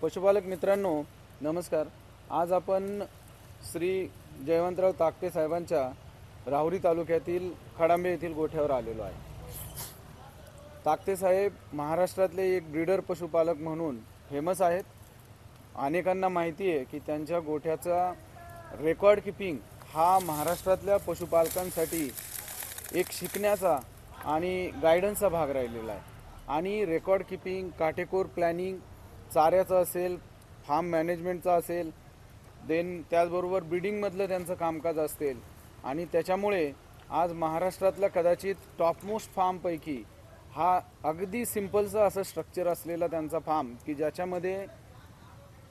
पशुपालक मित्रांनो नमस्कार। आज आपण श्री जयवंतराव ताकटे साहेबांच्या राहुरी तालुक्यातील खडांबे येथील गोठ्यावर आलेलो आहे। ताकटे साहेब महाराष्ट्रातले एक ब्रीडर पशुपालक म्हणून फेमस आहेत। अनेकांना माहिती आहे की त्यांच्या गोठ्याचा रेकॉर्ड कीपिंग हा महाराष्ट्रातल्या पशुपालकांसाठी एक शिकण्याचा आणि गायडन्सचा भाग राहिलेला आहे। आणि रेकॉर्ड कीपिंग, काटेकोर प्लॅनिंग, चाऱ्याचं असेल, फार्म मॅनेजमेंटचा असेल, देन त्याचबरोबर ब्रीडिंगमधलं त्यांचं कामकाज असेल आणि त्याच्यामुळे आज महाराष्ट्रातला कदाचित टॉपमोस्ट फार्मपैकी हा अगदी सिंपलचं असं स्ट्रक्चर असलेला त्यांचा फार्म की ज्याच्यामध्ये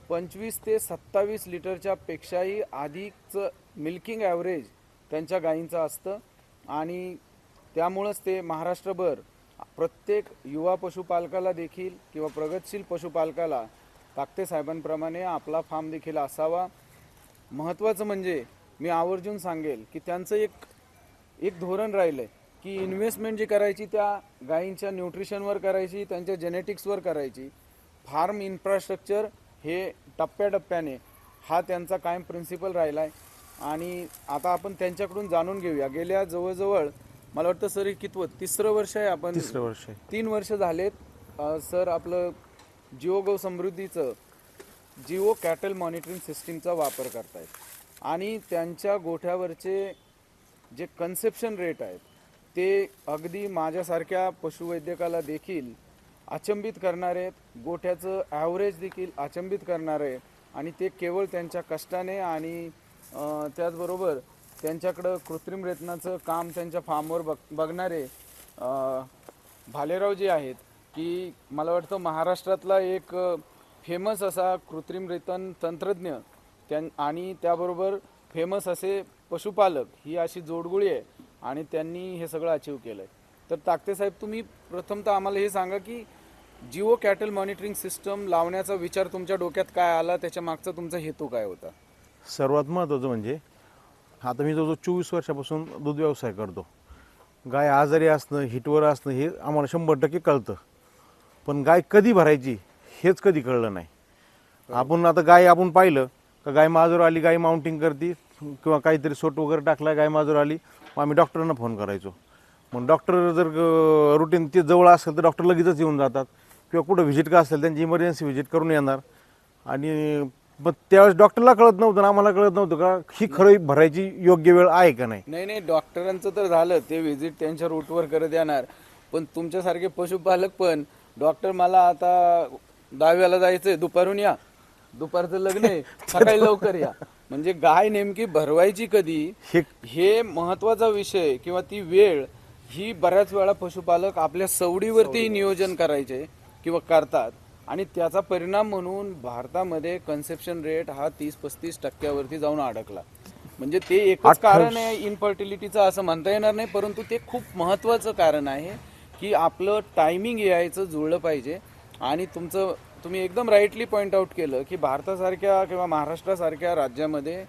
25 ते 27 लिटरच्या पेक्षाही अधिकचं मिल्किंग ॲव्हरेज त्यांच्या गायींचं असतं। आणि त्यामुळंच ते महाराष्ट्रभर प्रत्येक युवा पशुपालकाला देखील किंवा प्रगतशील पशुपालकाला ताकटे साहेबांप्रमाणे आपला फार्म देखील असावा। महत्त्वाचं म्हणजे मी आवर्जून सांगेल की त्यांचं एक धोरण राहिलं आहे की इन्व्हेस्टमेंट जी करायची त्या गायींच्या न्यूट्रिशनवर करायची, त्यांच्या जेनेटिक्सवर करायची। फार्म इन्फ्रास्ट्रक्चर हे टप्प्याटप्प्याने हा त्यांचा कायम प्रिन्सिपल राहिला आहे। आणि आता आपण त्यांच्याकडून जाणून घेऊया। गेल्या जवळजवळ मला वाटतं सर कितवं तिसरं वर्ष आहे, आपण 3 वर्ष झालेत सर आपलं जिओ गौ समृद्धीचं जिओ कॅटल मॉनिटरिंग सिस्टीमचा वापर करतायत। आणि त्यांच्या गोठ्यावरचे जे कन्सेप्शन रेट आहेत ते अगदी माझ्यासारख्या पशुवैद्यकाला देखील अचंबित करणारे आहेत, गोठ्याचं ॲव्हरेज देखील अचंबित करणारे आहे। आणि ते केवळ त्यांच्या कष्टाने आणि त्याचबरोबर त्यांच्याकडं कृत्रिम रेतनाचं काम त्यांच्या फार्मवर बघणारे भालेराव जे आहेत की मला वाटतं महाराष्ट्रातला एक फेमस असा कृत्रिम रेतन तंत्रज्ञ आणि त्याबरोबर फेमस असे पशुपालक ही अशी जोडगोळी आहे आणि त्यांनी हे सगळं अचीव केलं आहे। तर ताकटे साहेब, तुम्ही प्रथमतः आम्हाला हे सांगा की जिओ कॅटल मॉनिटरिंग सिस्टम लावण्याचा विचार तुमच्या डोक्यात काय आला, त्याच्या मागचा तुमचा हेतू काय होता? सर्वात महत्त्वाचं म्हणजे आता मी जो 24 वर्षापासून दूध व्यवसाय करतो। गाय आजारी असणं, हिटवर असणं हे आम्हाला 100% कळतं, पण गाय कधी भरायची हेच कधी कळलं नाही। आपण आता गाय आपण पाहिलं का गाय माजूर आली, गाय माउंटिंग करते किंवा काहीतरी सोट वगैरे टाकला, गाय माजूर आली, मग आम्ही डॉक्टरांना फोन करायचो। मग डॉक्टर जर रुटीन ते जवळ असेल तर डॉक्टर लगेचच येऊन जातात किंवा कुठं व्हिजिट का असेल त्यांची इमर्जन्सी व्हिजिट करून येणार। आणि मग त्यावेळेस डॉक्टरला कळत नव्हतं, आम्हाला कळत नव्हतं का ही खरं भरायची योग्य वेळ आहे का नाही। नाही, डॉक्टरांचं तर झालं, ते व्हिजिट त्यांच्या रूटवर करत येणार, पण तुमच्यासारखे पशुपालक पण डॉक्टर मला आता 10व्याला जायचंय, दुपारून या, दुपारचं लग्न आहे, सकाळी लवकर या, म्हणजे गाय नेमकी भरवायची कधी हे महत्वाचा विषय किंवा ती वेळ ही बऱ्याच वेळा पशुपालक आपल्या सवडीवरती नियोजन करायचे किंवा करतात। आणि त्याचा परिणाम म्हणून भारतामध्ये कन्सेप्शन रेट हा 30-35% जाऊन अडकला। म्हणजे ते एकच कारण आहे इनफर्टिलिटीचं असं म्हणता येणार नाही, परंतु ते खूप महत्त्वाचं कारण आहे की आपलं टायमिंग यायचं जुळलं पाहिजे। आणि तुम्ही एकदम राईटली पॉईंट आउट केलं की भारतासारख्या किंवा महाराष्ट्रासारख्या राज्यामध्ये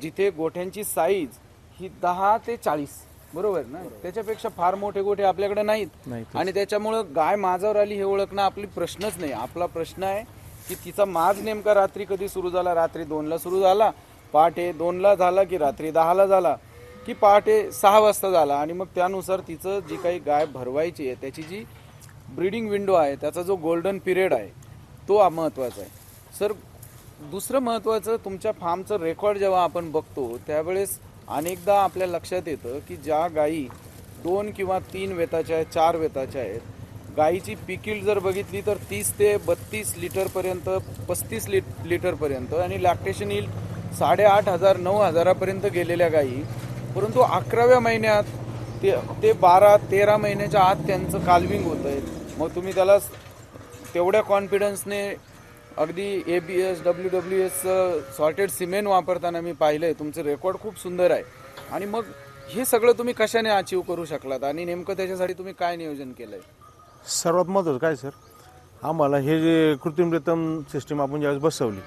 जिथे गोठ्यांची साईज ही 10 ते 40 बरोबर ना, त्याच्यापेक्षा फार मोठे गोठे आपल्याकडे नाहीत। आणि त्याच्यामुळं गाय माझ्यावर आली हे ओळखणं आपली प्रश्नच नाही। आपला प्रश्न आहे की तिचा माज नेमका रात्री कधी सुरू झाला, रात्री 2ला सुरू झाला, पहाटे 2ला झाला की रात्री 10ला झाला की पहाटे 6 वाजता झाला। आणि मग त्यानुसार तिचं जी काही गाय भरवायची आहे त्याची जी ब्रीडिंग विंडो आहे, त्याचा जो गोल्डन पिरियड आहे तो महत्त्वाचा आहे। सर, दुसरं महत्त्वाचं, तुमच्या फार्मचं रेकॉर्ड जेव्हा आपण बघतो त्यावेळेस अनेकदा आपल्या लक्षात येतं की ज्या गायी 2 किंवा 3 वेताच्या आहेत, 4 वेताच्या आहेत, गायीची पिकिल्ड जर बघितली तर 30 ते 32 लिटरपर्यंत, 35 लिटरपर्यंत, आणि लॅक्टेशन यील्ड 8,500-9,000 पर्यंत गेलेल्या गायी, परंतु 11व्या महिन्यात ते 12-13 महिन्याच्या आत त्यांचं काल्विंग होत आहे। मग तुम्ही त्याला तेवढ्या कॉन्फिडन्सने अगदी ABS WWS सॉर्टेड सिमेंट वापरताना मी पाहिलं आहे, तुमचं रेकॉर्ड खूप सुंदर आहे। आणि मग हे सगळं तुम्ही कशाने अचीव करू शकलात आणि नेमकं त्याच्यासाठी तुम्ही काय नियोजन केलं आहे? सर्वात महत्त्वाचं काय सर, आम्हाला हे जे कृत्रिम रेतन सिस्टीम आपण ज्यावेळेस बसवली,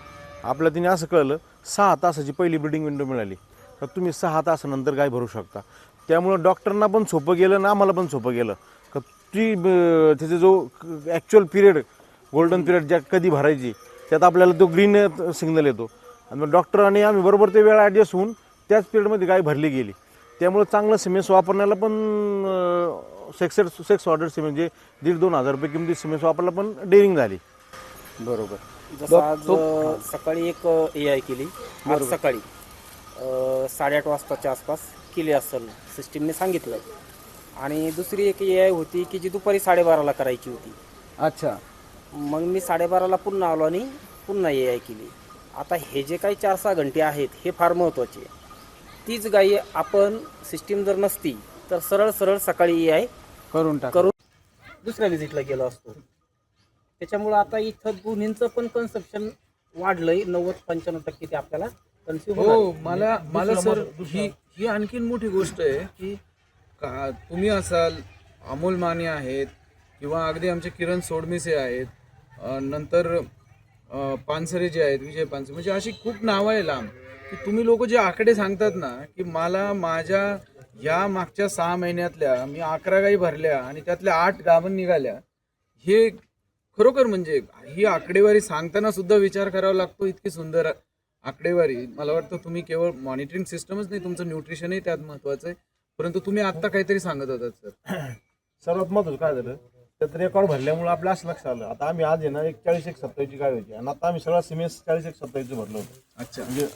आपल्या तिने असं कळलं 6 तासाची पहिली ब्रीडिंग विंडो मिळाली तर तुम्ही 6 तासानंतर गाय भरू शकता। त्यामुळं डॉक्टरांना पण सोपं गेलं ना आम्हाला पण सोपं गेलं का ती त्याचा जो ॲक्च्युअल पिरियड, गोल्डन पिरियड ज्या कधी भरायची त्यात आपल्याला तो ग्रीन सिग्नल येतो आणि मग डॉक्टर आणि आम्ही बरोबर ते वेळ ॲडजस्ट होऊन त्याच पिरियडमध्ये गाय भरली गेली. त्यामुळे चांगलं सिमेंट वापरण्याला पण सेक्स ऑर्डर सिमेंट म्हणजे 1,500-2,000 रुपये किमती सिमेंट वापरायला पण डेअरिंग झाली. बरोबर. जसं आज सकाळी एक AI केली, आज सकाळी 8:30 वाजताच्या आसपास केली असेल सिस्टीमने सांगितलं. आणि दुसरी एक AI होती की जी दुपारी 12:30ला करायची होती. अच्छा. मग मी 12:30ला पुन्हा आलो आणि पुन्हा AI केली. आता हे जे काही 4-6 घंटे आहेत हे फार महत्त्वाचे आहे. तीच गाई आपण सिस्टीम जर नसती तर सरळ सरळ सकाळी AI करून टाक. करून दुसऱ्या व्हिजिटला गेलो असतो. त्याच्यामुळं आता इथं दोन्हींचं पण कन्सप्शन वाढलंय. 90-95% ते आपल्याला कन्झ्युम हो, मला सर ही आणखीन मोठी गोष्ट आहे की तुम्ही असाल, अमोल माने आहेत किंवा अगदी आमचे किरण सोडमिसे आहेत, नंतर पानसरे जे आहेत, विजय पानसरे, म्हणजे अशी खूप नावं आहे लांब की तुम्ही लोक जे आकडे सांगतात ना की मला माझ्या या मागच्या 6 महिन्यातल्या मी 11 गाई भरल्या आणि त्यातल्या 8 गाभण निघाल्या, हे खरोखर म्हणजे ही आकडेवारी सांगताना सुद्धा विचार करावा लागतो. इतकी सुंदर आकडेवारी. मला वाटतं तुम्ही केवळ मॉनिटरिंग सिस्टमच नाही, तुमचं न्यूट्रिशनही त्यात महत्वाचं आहे. परंतु तुम्ही आता काहीतरी सांगत होतात सर. सर्वात महत्त्वाचं काय झालं, त्यात रेकॉर्ड भरल्यामुळे आपल्या असं लक्षात आलं. आता आम्ही आज आहे ना 41-27 गाय होती आणि आता आम्ही सगळा सिमेंट 40-27 भरलं होतं. अच्छा. म्हणजे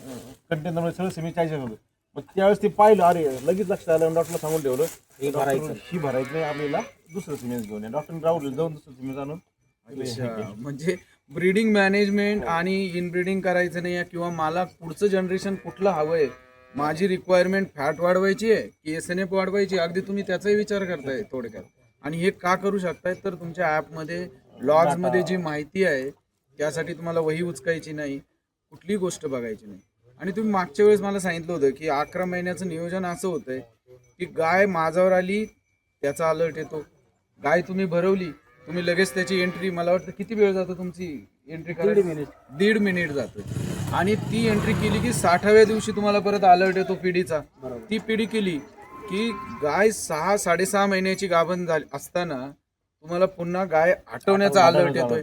कंटेनरमध्ये सगळं सिमेंट 40 होतं. मग त्यावेळेस ते पाहिलं, अरे लगेच लक्षात आलं. डॉक्टरला सांगून ठेवलं ही भरायचं नाही, आपल्याला दुसरं सिमेंट घेऊन या. डॉक्टरने राहुल जाऊन दुसरं सिमेंट आणून. म्हणजे ब्रीडिंग मॅनेजमेंट आणि इनब्रीडिंग करायचं नाही किंवा मला पुढचं जनरेशन कुठलं हवंय, माझी रिक्वायरमेंट फॅट वाढवायची आहे की SNF वाढवायची, अगदी तुम्ही त्याचाही विचार करताय थोडक्यात. आणि हे का करू शकताय तर तुमच्या ॲपमध्ये लॉग्समध्ये जी माहिती आहे त्यासाठी तुम्हाला वही उचकायची नाही, कुठलीही गोष्ट बघायची नाही. आणि तुम्ही मागच्या वेळेस मला सांगितलं होतं की 11 महिन्याचं नियोजन असं होतंय की गाय माझ्यावर आली त्याचा अलर्ट येतो, गाय तुम्ही भरवली तुम्ही लगेच त्याची एंट्री, मला वाटतं किती वेळ जातो तुमची एंट्री करायला? 1.5 मिनिट जातो. आणि ती एंट्री केली की 60व्या दिवशी तुम्हाला परत अलर्ट येतो पिढीचा. ती पिढी केली की गाय 6-6.5 महिन्याची गाभण झाली असताना तुम्हाला पुन्हा गाय आठवण्याचा अलर्ट येतोय.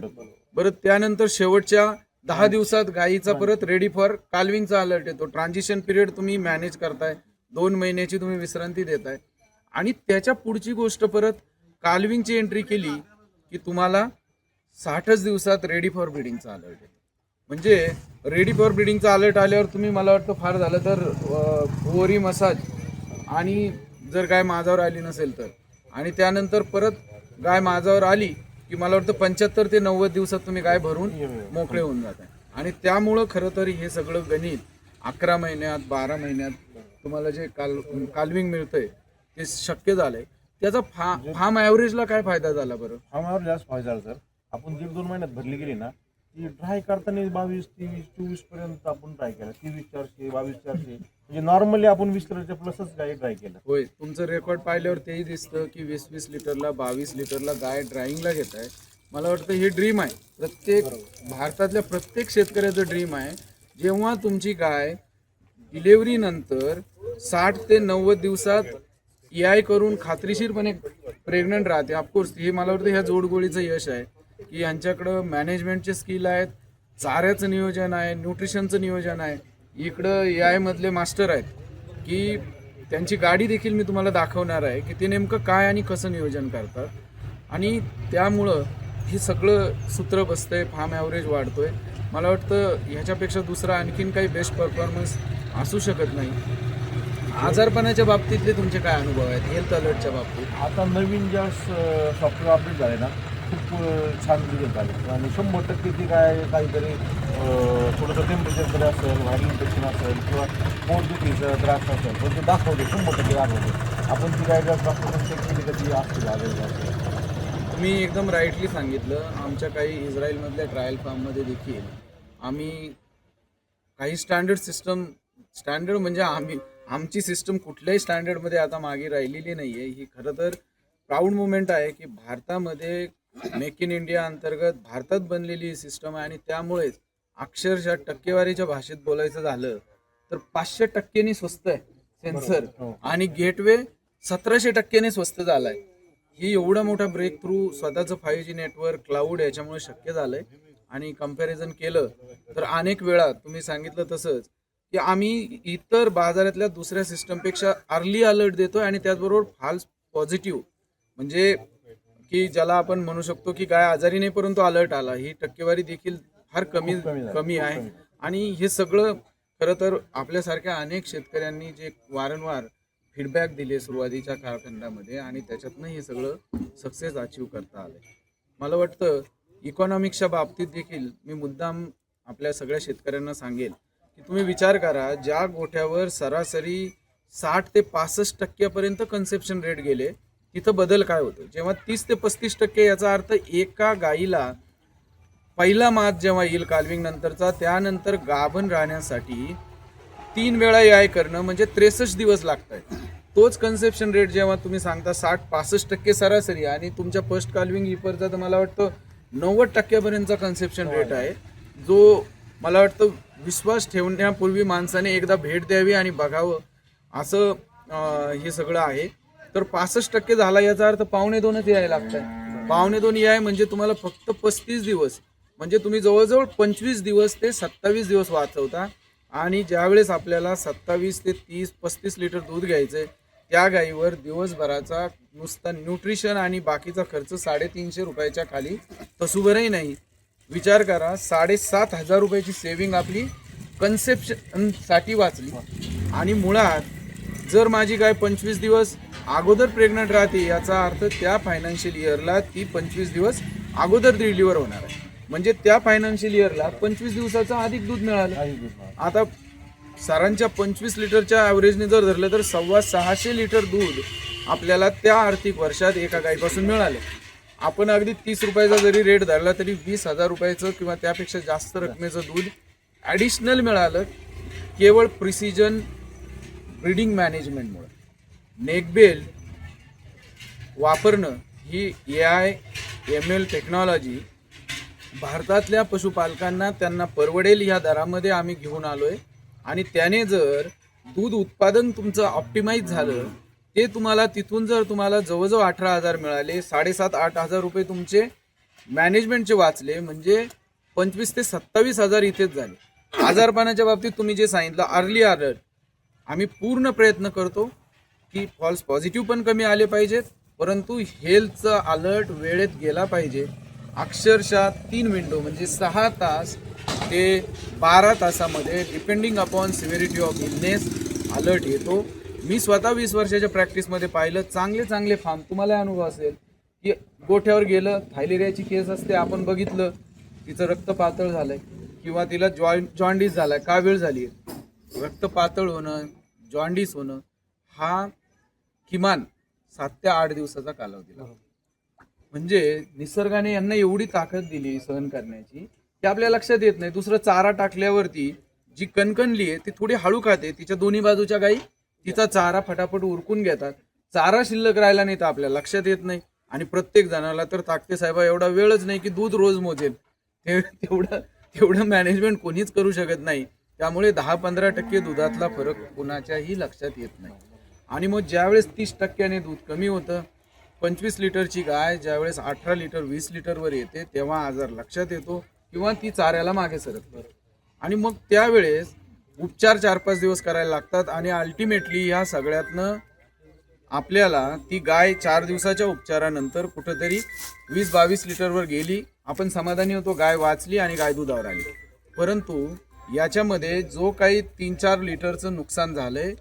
बरं, त्यानंतर शेवटच्या 10 दिवसात गायीचा परत रेडी फॉर काल्विंगचा अलर्ट येतो. ट्रान्झिशन पिरियड तुम्ही मॅनेज करताय, 2 महिन्याची तुम्ही विश्रांती देताय. आणि त्याच्या पुढची गोष्ट परत काल्विंगची एंट्री केली की तुम्हाला 60च दिवसात रेडी फॉर ब्रीडिंगचा अलर्ट येतो. म्हणजे रेडी फॉर ब्रीडिंगचा अलर्ट आल्यावर तुम्ही, मला वाटतं फार झालं तर ओव्हरी मसाज, आणि जर गाय माझ्यावर आली नसेल तर, आणि त्यानंतर परत गाय माझ्यावर आली की मला वाटतं 75 ते 90 दिवसात तुम्ही गाय भरून मोकळे होऊन जात आहे. आणि त्यामुळं खरं तर हे सगळं गणित 11 महिन्यात 12 महिन्यात तुम्हाला जे काल्विंग मिळतंय ते शक्य झालंय. त्याचा फार्म ॲव्हरेजला काय फायदा झाला बरं? फार्म ॲव्हरेज जास्त फायदा झाला सर. आपण 1.5-2 महिन्यात भरली गेली ना, ती ड्राय करताना 22, 23, 24 पर्यंत आपण ट्राय केला. 23,400, 22,400, म्हणजे नॉर्मली आपण 20 लिटरच्या प्लसच गाय ट्राय केलं. होय, तुमचं रेकॉर्ड पाहिल्यावर तेही दिसतं की 20-20 लिटरला 22 लिटरला गाय ड्राईंगला घेत आहे. मला वाटतं हे ड्रीम आहे, प्रत्येक भारतातल्या प्रत्येक शेतकऱ्याचं ड्रीम आहे. जेव्हा तुमची गाय डिलेव्हरी नंतर 60 ते 90 दिवसात AI करून खात्रीशीरपणे प्रेग्नंट राहते. ऑफकोर्स हे मला वाटतं ह्या जोडगोळीचं यश आहे की यांच्याकडं मॅनेजमेंटचे स्किल आहेत, चाऱ्याचं नियोजन आहे, न्यूट्रिशनचं नियोजन आहे. इकडं AI मधले मास्टर आहेत की त्यांची गाडी देखील मी तुम्हाला दाखवणार आहे की ते नेमकं काय आणि कसं नियोजन करतात. आणि त्यामुळं हे सगळं सूत्र बसतंय, फार्म ॲव्हरेज वाढतोय. मला वाटतं ह्याच्यापेक्षा दुसरा आणखीन काही बेस्ट परफॉर्मन्स असू शकत नाही. आजारपणाच्या बाबतीतले तुमचे काय अनुभव आहेत हेल्थ अलर्टच्या बाबतीत? आता नवीन ज्या सॉफ्टवेअर अपडेट झाले ना, खूप छान रिझल्ट झाले. आणि 100% ती काय काहीतरी थोडंसं टेम्परेचर तरी असेल, व्हायरल इन्फेक्शन असेल किंवा पोटदुखीचा त्रास असेल, पण ते दाखवते 100% दाखवते. आपण ती काय डॉक्टर चेक केली कधी असते झालेली. तुम्ही एकदम राईटली सांगितलं. आमच्या काही इस्रायलमधल्या ट्रायल फार्ममध्ये देखील आम्ही काही स्टँडर्ड म्हणजे आमची सिस्टम कुठल्याही स्टँडर्डमध्ये आता मागे राहिलेली नाही आहे. ही खरं तर प्राऊड मुवमेंट आहे की भारतामध्ये मेक इन इंडिया अंतर्गत भारतात बनलेली ही सिस्टम आहे. आणि त्यामुळेच अक्षरशः टक्केवारीच्या भाषेत बोलायचं झालं तर 500% स्वस्त आहे सेन्सर, आणि गेटवे 1700% स्वस्त झालाय. ही एवढा मोठा ब्रेक थ्रू स्वतःचं 5G नेटवर्क, क्लाउड याच्यामुळे शक्य झालंय. आणि कम्पॅरिझन केलं तर अनेक वेळा तुम्ही सांगितलं तसंच की आम्ही इतर बाजारातल्या दुसऱ्या सिस्टमपेक्षा अर्ली अलर्ट देतोय आणि त्याचबरोबर फाल्स पॉझिटिव्ह म्हणजे की ज्याला आपण म्हणू शकतो की गाय आजारी नाही परंतु अलर्ट आला ही टक्केवारी देखील फार कमी आहे. आणि हे सगळं खरं तर आपल्यासारख्या अनेक शेतकऱ्यांनी जे वारंवार फीडबॅक दिले सुरुवातीच्या कालखंडामध्ये आणि त्याच्यातनं हे सगळं सक्सेस अचीव करता आलं. मला वाटतं इकॉनॉमिक्सच्या बाबतीत देखील मी मुद्दाम आपल्या सगळ्या शेतकऱ्यांना सांगेल की तुम्ही विचार करा ज्या गोठ्यावर सरासरी 60 ते 65% कन्सेप्शन रेट गेले तिथं बदल काय होतो जेव्हा 30 ते 35% याचा अर्थ एका गाईला पहिला मात जेव्हा येईल कालविंग नंतरचा त्यानंतर गाभण राहण्यासाठी 3 वेळा याय करणं म्हणजे 63 दिवस लागत आहेत. तोच कन्सेप्शन रेट जेव्हा तुम्ही सांगता 60-65% सरासरी आणि तुमच्या फर्स्ट कालविंग हिपरचा तर मला वाटतं 90% कन्सेप्शन रेट आहे जो मला वाटतं विश्वास ठेवण्यापूर्वी माणसाने एकदा भेट द्यावी आणि बघावं असं हे सगळं आहे. तर 65% झाला याचा अर्थ 1.25 याय लागतात. 1.25 याय म्हणजे तुम्हाला फक्त 35 दिवस म्हणजे तुम्ही जवळजवळ 25 दिवस ते 27 दिवस वाचवता. आणि ज्यावेळेस आपल्याला 27 ते 30-35 लिटर दूध घ्यायचंय त्या गाईवर दिवसभराचा नुसता न्यूट्रिशन आणि बाकीचा खर्च 350 रुपयाच्या खाली तसूभरही नाही. विचार करा 7,500 रुपयाची सेव्हिंग आपली कन्सेप्शन साठी वाचली. आणि मुळात जर माझी गाय 25 दिवस अगोदर प्रेग्नंट राहते याचा अर्थ त्या फायनान्शियल इयरला ती 25 दिवस अगोदर डिलिव्हर होणार आहे म्हणजे त्या फायनान्शियल इयरला 25 दिवसाचं अधिक दूध मिळालं. आता सरांच्या 25 लिटरच्या ॲव्हरेजने जर धरलं तर 650 लिटर दूध आपल्याला त्या आर्थिक वर्षात एका गायीपासून मिळाले. आपण अगदी 30 रुपयाचा जरी रेट धरला तरी 20,000 रुपयाचं किंवा त्यापेक्षा जास्त रकमेचं दूध ॲडिशनल मिळालं केवळ प्रिसिजन ब्रीडिंग मॅनेजमेंटमुळे. नेकबेल वापरणं ही AI/ML टेक्नॉलॉजी भारतातल्या पशुपालकांना त्यांना परवडेल ह्या दरामध्ये आम्ही घेऊन आलोय. आणि त्याने जर दूध उत्पादन तुमचं ऑप्टिमाइज झालं ते तुम्हाला तिथून जर तुम्हाला जवळजवळ 18,000 मिळाले 7,500-8,000 रुपये तुमचे मॅनेजमेंटचे वाचले म्हणजे 25,000 ते 27,000 इथेच झाले. आजारपणाच्या बाबतीत तुम्ही जे सांगितलं अर्ली अलर्ट आम्ही पूर्ण प्रयत्न करतो की फॉल्स पॉझिटिव्ह पण कमी आले पाहिजेत परंतु हेल्थचा अलर्ट वेळेत गेला पाहिजे. अक्षरशः 3 विंडो म्हणजे 6 तास ते 12 तासामध्ये depending upon severity of illness alert येतो. मी स्वतः 20 वर्षाच्या प्रॅक्टिसमध्ये पाहिलं चांगले फार्म तुम्हाला अनुभव असेल की गोठ्यावर गेलं थायलेरियाची केस असते आपण बघितलं तिचं रक्त पातळ झालंय किंवा तिला जॉन्डिस झालाय का वेळ झाली रक्त पातळ होणं जॉन्डिस होणं हा किमान 7 ते 8 दिवसाचा कालावधी लागतो. म्हणजे निसर्गाने यांना एवढी ताकद दिली सहन करण्याची की आपल्या लक्षात येत नाही. दुसरं चारा टाकल्यावरती जी कणकणली आहे ती थोडी हळू खाते तिच्या दोन्ही बाजूच्या गाई तिचा चारा फटाफट उरकून घेतात. चारा शिल्लक राहिला नाही तर आपल्या लक्षात येत नाही. आणि प्रत्येक जणाला तर ताकते साहेबा एवढा वेळच नाही की दूध रोज मोजेल तेवढं मॅनेजमेंट कोणीच करू शकत नाही. त्यामुळे 10-15% दुधातला फरक कुणाच्याही लक्षात येत नाही. आणि मग ज्यावेळेस 30% दूध कमी होतं 25 लिटरची गाय ज्यावेळेस 18 लिटर 20 लिटरवर येते तेव्हा आजार लक्षात येतो किंवा ती चाऱ्याला मागे सरकते. आणि मग त्यावेळेस उपचार 4-5 दिवस करायला लागतात आणि अल्टिमेटली ह्या सगळ्यातनं आपल्याला ती गाय 4 दिवसाच्या उपचारानंतर कुठंतरी 20-22 लिटरवर गेली. आपण समाधानी होतो गाय वाचली आणि गाय दुधावर आली. परंतु याच्यामध्ये जो काही 3-4 लिटरचं नुकसान झालंय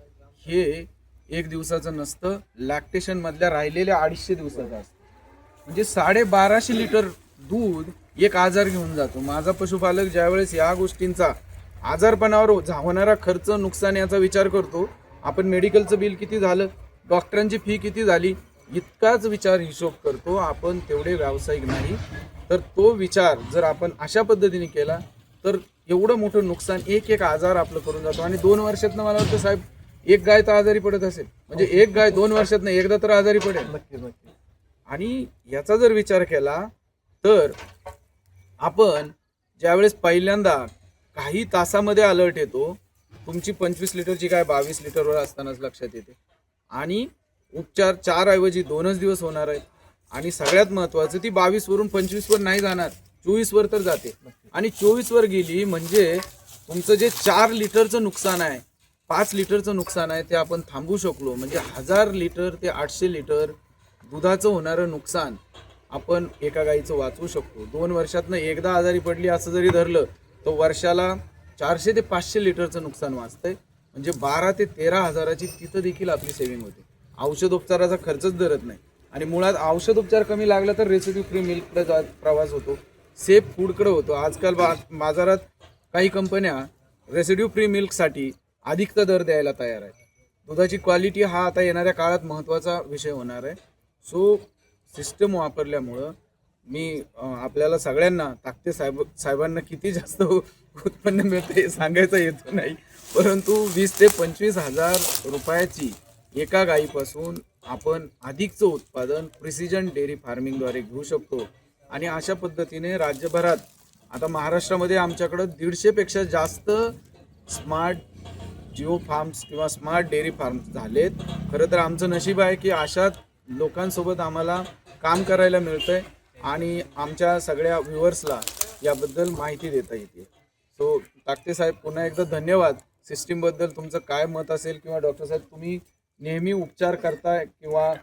हे 1 दिवसाचं नसतं लॅक्टेशन मधल्या राहिलेल्या 250 दिवसाचं असतं. म्हणजे 1250 लिटर दूध एक आजार घेऊन जातो. माझा पशुपालक ज्यावेळेस या गोष्टींचा आजारपणावर होणारा खर्च नुकसान याचा विचार करतो आपण मेडिकलचं बिल किती झालं डॉक्टरांची फी किती झाली इतकाच विचार हिशोब करतो. आपण तेवढे व्यावसायिक नाही. तर तो विचार जर आपण अशा पद्धतीने केला तर एवढं मोठं नुकसान एक आजार आपलं करून जातो. आणि 2 वर्षातनं मला वाटतं साहेब एक गाय तर आजारी पडत असेल म्हणजे एक गाय 2 वर्षातनं एकदा तर आजारी पडेल. आणि याचा जर विचार केला तर आपण ज्यावेळेस पहिल्यांदा काही तासामध्ये अलर्ट येतो तुमची 25 लिटरची गाय 22 लिटरवर असतानाच लक्षात येते. आणि उपचार 4 ऐवजी 2च दिवस होणार आहेत. आणि सगळ्यात महत्त्वाचं ती 22 वरून 25 वर नाही जाणार 24 वर तर जाते. आणि 24 वर गेली म्हणजे तुमचं जे 4 लिटरचं नुकसान आहे, 5 लिटरचं नुकसान आहे, ते आपण थांबवू शकलो. म्हणजे 1000 लिटर ते 800 लिटर दुधाचं होणारं नुकसान आपण एका गाईचं वाचवू शकतो. 2 वर्षातनं एकदा आजारी पडली असं जरी धरलं तर वर्षाला 400 ते 500 लिटरचं नुकसान वाचतंय. म्हणजे 12 ते 13 हजाराची तिथं देखील आपली सेव्हिंग होते. औषधोपचाराचा खर्चच धरत नाही. आणि मुळात औषधोपचार कमी लागला तर रेसिड्यू फ्री मिल्ककडे प्रवास होतो, सेफ फूडकडे होतो. आजकाल बाजारात काही कंपन्या रेसिड्यू फ्री मिल्कसाठी अधिकचा दर द्यायला तयार आहेत. दुधाची क्वालिटी हा आता येणाऱ्या काळात महत्त्वाचा विषय होणार आहे. सो सिस्टम वापरल्यामुळं मी आपल्याला सगळ्यांना ताकते साहेबांना किती जास्त उत्पन्न मिळतं हे सांगायचं येत नाही, परंतु 20 ते 25 हजार रुपयाची एका गाईपासून आपण अधिकचं उत्पादन प्रिसिजन डेअरी फार्मिंगद्वारे घेऊ शकतो. आणि अशा पद्धतीने राज्यभरात आता महाराष्ट्रामध्ये आमच्याकडं 150 पेक्षा जास्त स्मार्ट जिओ फार्म्स किंवा स्मार्ट डेअरी फार्म्स झालेत. खरं तर आमचं नशीब आहे की अशा लोकांसोबत आम्हाला काम करायला मिळतंय आणि आमच्या सगळ्या व्ह्युअर्सला याबद्दल माहिती देता येते. सो ताकते साहेब पुन्हा एकदा धन्यवाद. सिस्टीमबद्दल तुमचं काय मत असेल किंवा डॉक्टर साहेब तुम्ही नेहमी उपचार करताय किंवा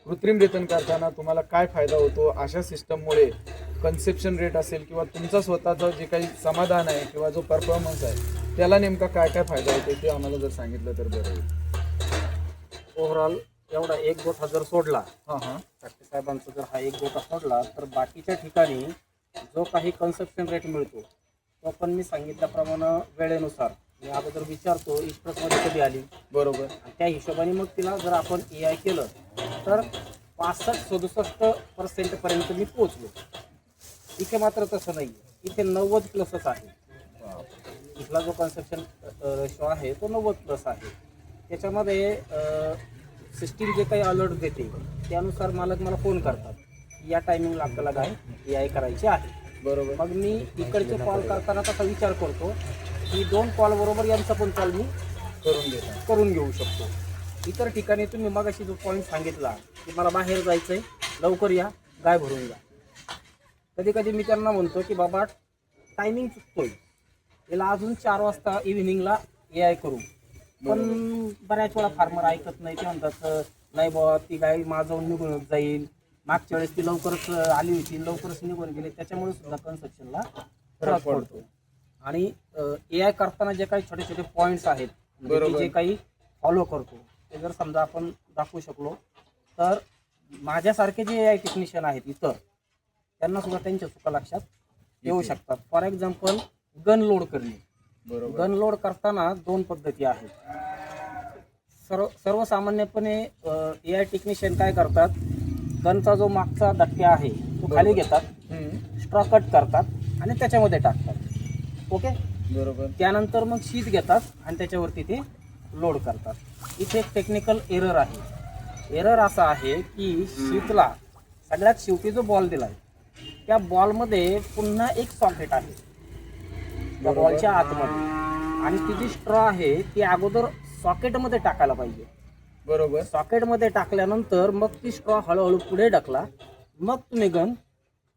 कृत्रिम वेतन करताना तुम्हाला काय फायदा होतो, अशा सिस्टममुळे कन्सेप्शन रेट असेल किंवा तुमचा स्वतःचं जे काही समाधान आहे किंवा जो परफॉर्मन्स आहे त्याला नेमका काय काय फायदा होतो ते आम्हाला जर सांगितलं तर बरं होईल. ओव्हरऑल एवढा एक गोठा जर सोडला, हां ताकते साहेबांचा जर हा एक गोठा सोडला तर बाकीच्या ठिकाणी जो काही कन्सेप्शन रेट मिळतो तो पण मी सांगितल्याप्रमाणे वेळेनुसार मी अगोदर विचारतो एक्सप्रेसमध्ये कधी आली, बरोबर, आणि त्या हिशोबाने मग तिला जर आपण AI केलं तर 65-67% पर्यंत मी पोहोचलो. इथे मात्र तसं नाही आहे, इथे 90+ आहे. इथला जो कन्सेप्शन रेशो आहे तो 90+ आहे. त्याच्यामध्ये सिस्टीम जे काही अलर्ट देते त्यानुसार मालक मला फोन करतात या टायमिंगला आपल्याला काय AI करायची आहे. बरोबर. मग मी इकडचे कॉल करताना तसा विचार करतो की 2 कॉल बरोबर यांचा पण कॉल मी करून घेऊ शकतो. इतर ठिकाणी तुम्ही मगाशी जो पॉईंट सांगितला की मला बाहेर जायचं आहे, लवकर या, गाय भरून या. कधी कधी मी त्यांना म्हणतो की बाबा टायमिंग चुकतोय, याला अजून 4 वाजता इव्हिनिंगला AI करू. पण बऱ्याच वेळा फार्मर ऐकत नाही. ते म्हणतात नाही बाबा ती गाय माझं निघून जाईल, मागच्या वेळेस ती लवकरच आली होती, लवकरच निघून गेली, त्याच्यामुळे सुद्धा कन्स्ट्रक्शनला फरक पडतो. आणि AI करताना जे काही छोटे छोटे पॉईंट्स आहेत म्हणजे जे काही फॉलो करतो ते जर समजा आपण दाखवू शकलो तर माझ्यासारखे जे AI टेक्निशियन आहेत इतर त्यांना सुद्धा त्यांच्या चुका लक्षात येऊ शकतात. फॉर एक्झाम्पल गन लोड करणे. गन लोड करताना 2 पद्धती आहेत. सर्वसामान्यपणे AI टेक्निशियन काय करतात, गनचा जो मागचा धक्का आहे तो खाली घेतात, स्ट्रॉ कट करतात आणि त्याच्यामध्ये टाकतात. ओके, बरोबर. त्यानंतर मग शीत घेतात आणि त्याच्यावरती ते लोड करतात. इथे एक टेक्निकल एरर आहे. एरर असा आहे की शीतला सगळ्यात शेवटी जो बॉल दिलाय त्या बॉलमध्ये पुन्हा एक सॉकेट आहे त्या बॉलच्या आतमध्ये, आणि ती जी स्ट्रॉ आहे ती अगोदर सॉकेटमध्ये टाकायला पाहिजे. बरोबर. सॉकेटमध्ये टाकल्यानंतर मग ती स्ट्रॉ हळूहळू पुढे ढकला, मग तुम्ही गन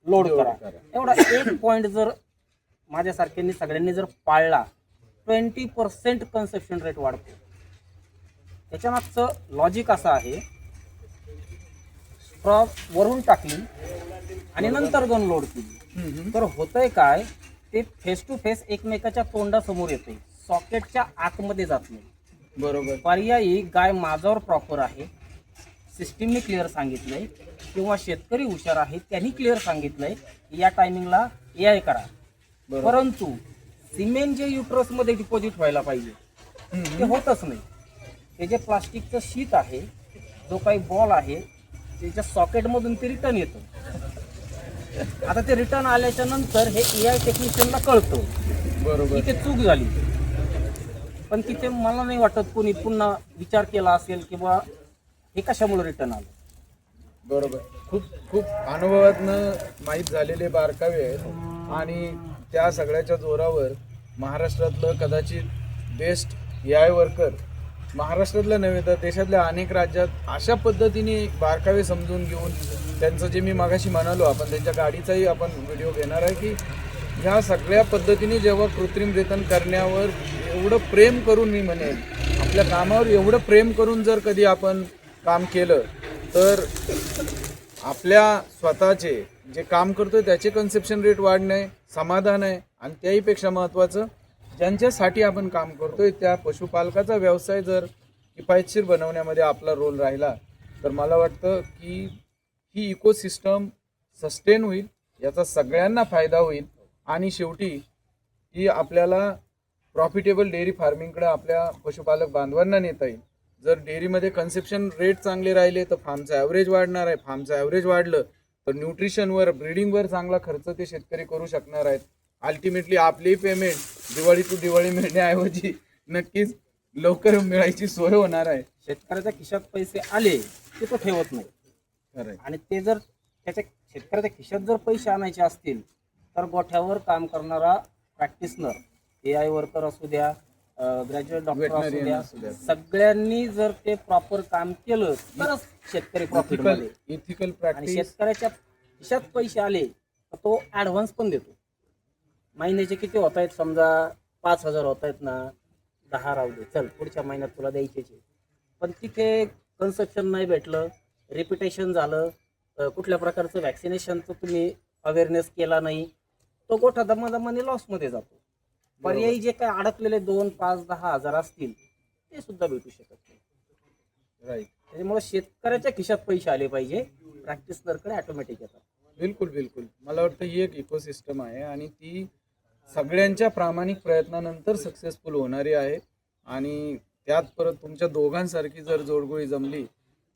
लोड करा. एवढा एक पॉईंट जर माझ्यासारख्यांनी सगळ्यांनी जर पाळला 20% कन्सेप्शन रेट वाढतो. त्याच्यामागचं लॉजिक असं आहे, स्ट्रॉ वरून टाकली आणि नंतर गन लोड केली तर होतंय काय, ते फेस टू फेस एकमेकाच्या तोंडासमोर येते, सॉकेटच्या आतमध्ये जात नाही. बरोबर. पर्यायी गाय माझ्यावर प्रॉपर आहे, सिस्टीमने क्लिअर सांगितलंय, किंवा शेतकरी हुशार आहे त्यांनी क्लिअर सांगितलंय या टायमिंगला AI करा. परंतु सिमेंट जे युट्रसमध्ये डिपॉझिट व्हायला पाहिजे ते होतच नाही. ते जे प्लास्टिकचं शीत आहे, जो काही बॉल आहे त्याच्या सॉकेटमधून ते रिटर्न येतं. आता ते रिटर्न आल्याच्या नंतर हे AI टेक्निशियनला कळतं बरोबर की ते चूक झाली, पण तिथे मला नाही वाटत कोणी पुन्हा विचार केला असेल किंवा हे कशामुळे रिटर्न आलं. बरोबर. खूप खूप अनुभवातनं माहीत झालेले बारकावे आहेत आणि त्या सगळ्याच्या जोरावर महाराष्ट्रातलं कदाचित बेस्ट AI वर्कर महाराष्ट्रातल्या नव्हे तर देशातल्या अनेक राज्यात अशा पद्धतीने बारकावे समजून घेऊन त्यांचं जे मी मागाशी म्हणालो, आपण त्यांच्या गाडीचाही आपण व्हिडिओ घेणार आहे की ह्या सगळ्या पद्धतीने जेव्हा कृत्रिम रेतन करण्यावर एवढं प्रेम करून, मी म्हणेन आपल्या कामावर एवढं प्रेम करून जर कधी आपण काम केलं तर आपल्या स्वतःचे जे काम करतोय त्याचे कन्सेप्शन रेट वाढणे, समाधान आहे, आणि त्याहीपेक्षा महत्त्वाचं ज्यांच्यासाठी आपण काम करतोय त्या पशुपालकाचा व्यवसाय जर किफायतशीर बनवण्यामध्ये आपला रोल राहिला तर मला वाटतं की ही इकोसिस्टम सस्टेन होईल, याचा सगळ्यांना फायदा होईल आणि शेवटी ही आपल्याला प्रॉफिटेबल डेअरी फार्मिंगकडे आपल्या पशुपालक बांधवांना नेता येईल. जर डेअरीमध्ये कन्सेप्शन रेट चांगले राहिले तर फार्मचं ॲव्हरेज वाढणार आहे. फार्मचं ॲव्हरेज वाढलं तर न्यूट्रिशनवर, ब्रीडिंगवर चांगला खर्च ते शेतकरी करू शकणार आहेत. अल्टिमेटली आपली पेमेंट दिवाळी टू दिवाळी मिळण्याऐवजी नक्कीच लवकर मिळायची सोय होणार आहे. शेतकऱ्याच्या खिशात पैसे आले ते तो ठेवत नाही, खरं आणि ते जर त्याच्या शेतकऱ्याच्या खिशात जर पैसे आणायचे असतील तर गोठ्यावर काम करणारा प्रॅक्टिसनर, AI वर्कर असू द्या, ग्रॅज्युएट डॉक्टर असू द्या, सगळ्यांनी जर ते प्रॉपर काम केलं तरच शेतकरी प्रॉफिट मध्ये. इथिकल आणि प्रॅक्टिस. शेतकऱ्याच्या खिशात पैसे आले तर तो ऍडव्हान्स पण देतो. महिन्याचे किती होत आहेत, समजा 5,000 होत आहेत ना, 10 राहू दे, चल पुढच्या महिन्यात तुला द्यायचेच आहे. पण तिथे कन्सेप्शन नाही भेटलं, रिपिटेशन झालं, कुठल्या प्रकारचं व्हॅक्सिनेशनचं तुम्ही अवेअरनेस केला नाही, तो गोठा दमादमाने लॉसमध्ये जातो. पर्यायी जे काय अडकलेले 2, 5, 10 हजार असतील ते सुद्धा भेटू शकत नाही. राईट. त्याच्यामुळे शेतकऱ्याच्या खिशात पैसे आले पाहिजे, प्रॅक्टिसनरकडे ऑटोमॅटिक येतात. बिलकुल बिलकुल. मला वाटतं ही एक इकोसिस्टम आहे आणि ती सगळ्यांच्या प्रामाणिक प्रयत्नानंतर सक्सेसफुल होणारी आहे. आणि त्यात परत तुमच्या दोघांसारखी जर जोडगोळी जमली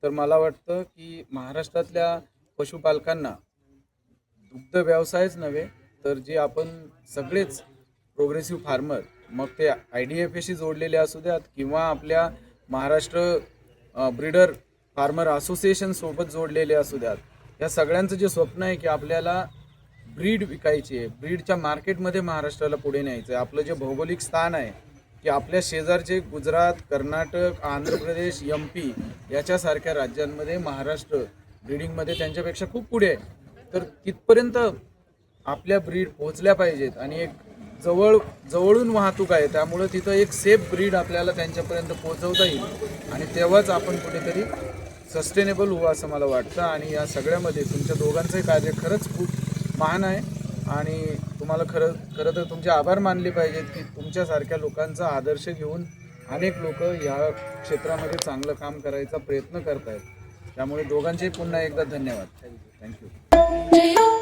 तर मला वाटतं की महाराष्ट्रातल्या पशुपालकांना दुग्ध व्यवसायच नव्हे तर जे आपण सगळेच प्रोग्रेसिव्ह फार्मर, मग ते IDFAशी जोडलेले असू द्यात किंवा आपल्या महाराष्ट्र ब्रीडर फार्मर असोसिएशन सोबत जोडलेले असू द्यात, या सगळ्यांचं जे स्वप्न आहे की आपल्याला ब्रीड विकायची आहे, ब्रीडच्या मार्केटमध्ये महाराष्ट्राला पुढे न्यायचं आहे. आपलं जे भौगोलिक स्थान आहे की आपल्या शेजारचे गुजरात, कर्नाटक, आंध्र प्रदेश, MP याच्यासारख्या राज्यांमध्ये महाराष्ट्र ब्रीडिंगमध्ये त्यांच्यापेक्षा खूप पुढे आहे. तर तिथपर्यंत आपल्या ब्रीड पोहोचल्या पाहिजेत आणि एक जवळून वाहतूक आहे, त्यामुळं तिथं एक सेफ ब्रीड आपल्याला त्यांच्यापर्यंत पोहोचवता येईल आणि तेव्हाच आपण कुठेतरी सस्टेनेबल होऊ असं मला वाटतं. आणि या सगळ्यामध्ये तुमच्या दोघांचंही कार्य खरंच खूप महान आहे आणि तुम्हाला खरं तर तुमचे आभार मानले पाहिजेत की तुमच्यासारख्या लोकांचा आदर्श घेऊन अनेक लोक या क्षेत्रामध्ये चांगलं काम करायचा प्रयत्न करत आहेत. त्यामुळे दोघांचे पुन्हा एकदा धन्यवाद. थँक्यू.